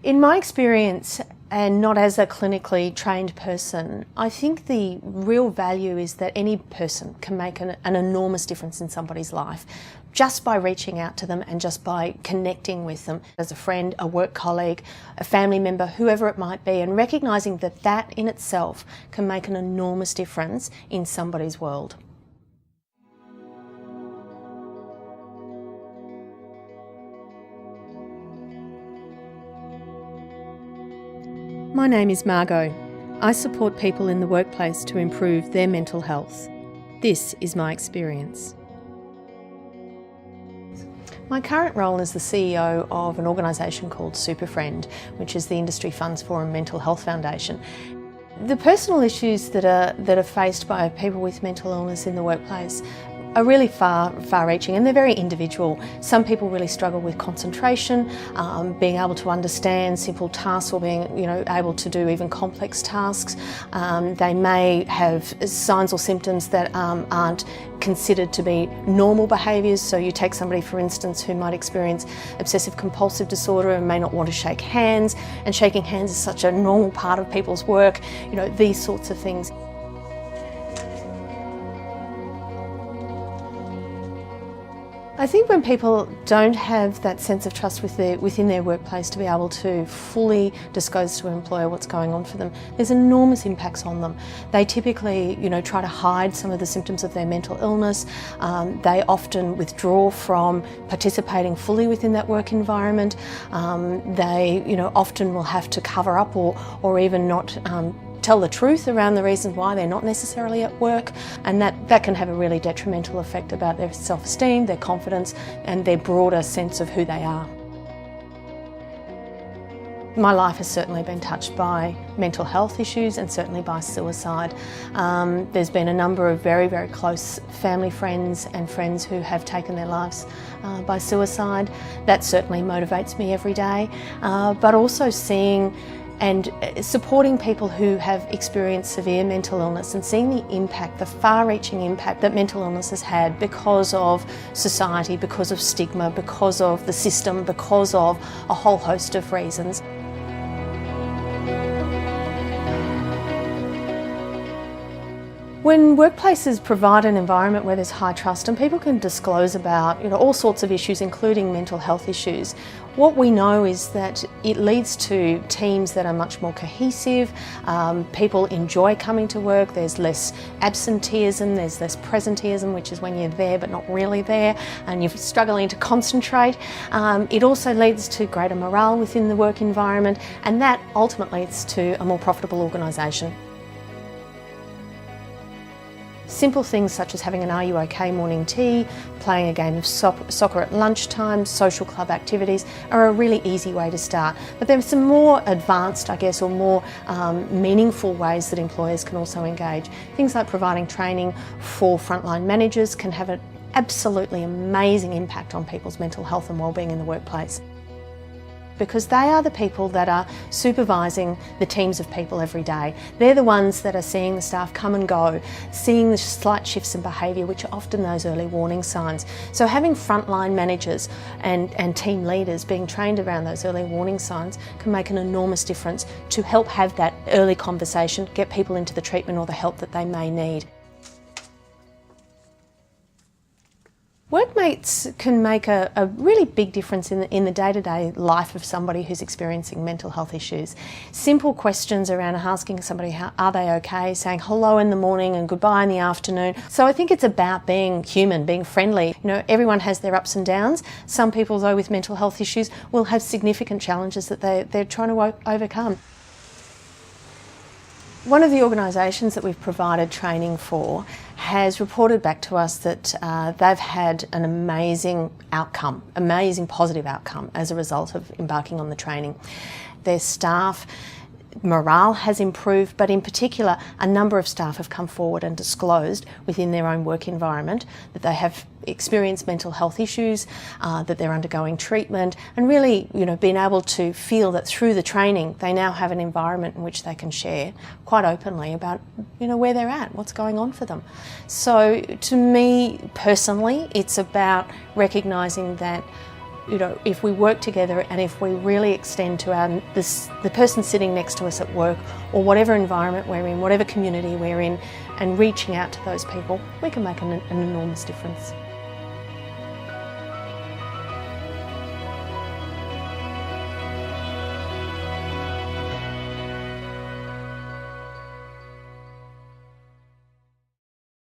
In my experience, and not as a clinically trained person, I think the real value is that any person can make an enormous difference in somebody's life just by reaching out to them and just by connecting with them as a friend, a work colleague, a family member, whoever it might be, and recognising that that in itself can make an enormous difference in somebody's world. My name is Margo. I support people in the workplace to improve their mental health. This is my experience. My current role is the CEO of an organisation called Superfriend, which is the Industry Funds Forum Mental Health Foundation. The personal issues that are faced by people with mental illness in the workplace are really far-reaching, and they're very individual. Some people really struggle with concentration, being able to understand simple tasks, or being able to do even complex tasks. They may have signs or symptoms that aren't considered to be normal behaviours. So you take somebody, for instance, who might experience obsessive compulsive disorder and may not want to shake hands, and shaking hands is such a normal part of people's work, these sorts of things. I think when people don't have that sense of trust within their workplace to be able to fully disclose to an employer what's going on for them, there's enormous impacts on them. They typically, try to hide some of the symptoms of their mental illness. They often withdraw from participating fully within that work environment. They, often will have to cover up or even not tell the truth around the reasons why they're not necessarily at work, and that can have a really detrimental effect about their self-esteem, their confidence, and their broader sense of who they are. My life has certainly been touched by mental health issues and certainly by suicide. There's been a number of very, very close family friends and friends who have taken their lives by suicide. That certainly motivates me every day, but also seeing and supporting people who have experienced severe mental illness and seeing the impact, the far-reaching impact that mental illness has had because of society, because of stigma, because of the system, because of a whole host of reasons. When workplaces provide an environment where there's high trust and people can disclose about all sorts of issues, including mental health issues, what we know is that it leads to teams that are much more cohesive. People enjoy coming to work. There's less absenteeism, there's less presenteeism, which is when you're there but not really there and you're struggling to concentrate. It also leads to greater morale within the work environment, and that ultimately leads to a more profitable organisation. Simple things such as having an "Are you OK" morning tea, playing a game of soccer at lunchtime, social club activities are a really easy way to start. But there are some more advanced, or more meaningful ways that employers can also engage. Things like providing training for frontline managers can have an absolutely amazing impact on people's mental health and wellbeing in the workplace, because they are the people that are supervising the teams of people every day. They're the ones that are seeing the staff come and go, seeing the slight shifts in behaviour, which are often those early warning signs. So having frontline managers and team leaders being trained around those early warning signs can make an enormous difference to help have that early conversation, get people into the treatment or the help that they may need. Workmates can make a really big difference in the day-to-day life of somebody who's experiencing mental health issues. Simple questions around asking somebody, are they okay, saying hello in the morning and goodbye in the afternoon. So I think it's about being human, being friendly. Everyone has their ups and downs. Some people, though, with mental health issues will have significant challenges that they're trying to overcome. One of the organisations that we've provided training for has reported back to us that they've had an amazing outcome, amazing positive outcome as a result of embarking on the training. Their staff morale has improved, but in particular a number of staff have come forward and disclosed within their own work environment that they have experienced mental health issues, that they're undergoing treatment, and really being able to feel that through the training they now have an environment in which they can share quite openly about where they're at, what's going on for them. So to me personally, it's about recognising that if we work together and if we really extend to the person sitting next to us at work or whatever environment we're in, whatever community we're in, and reaching out to those people, we can make an enormous difference.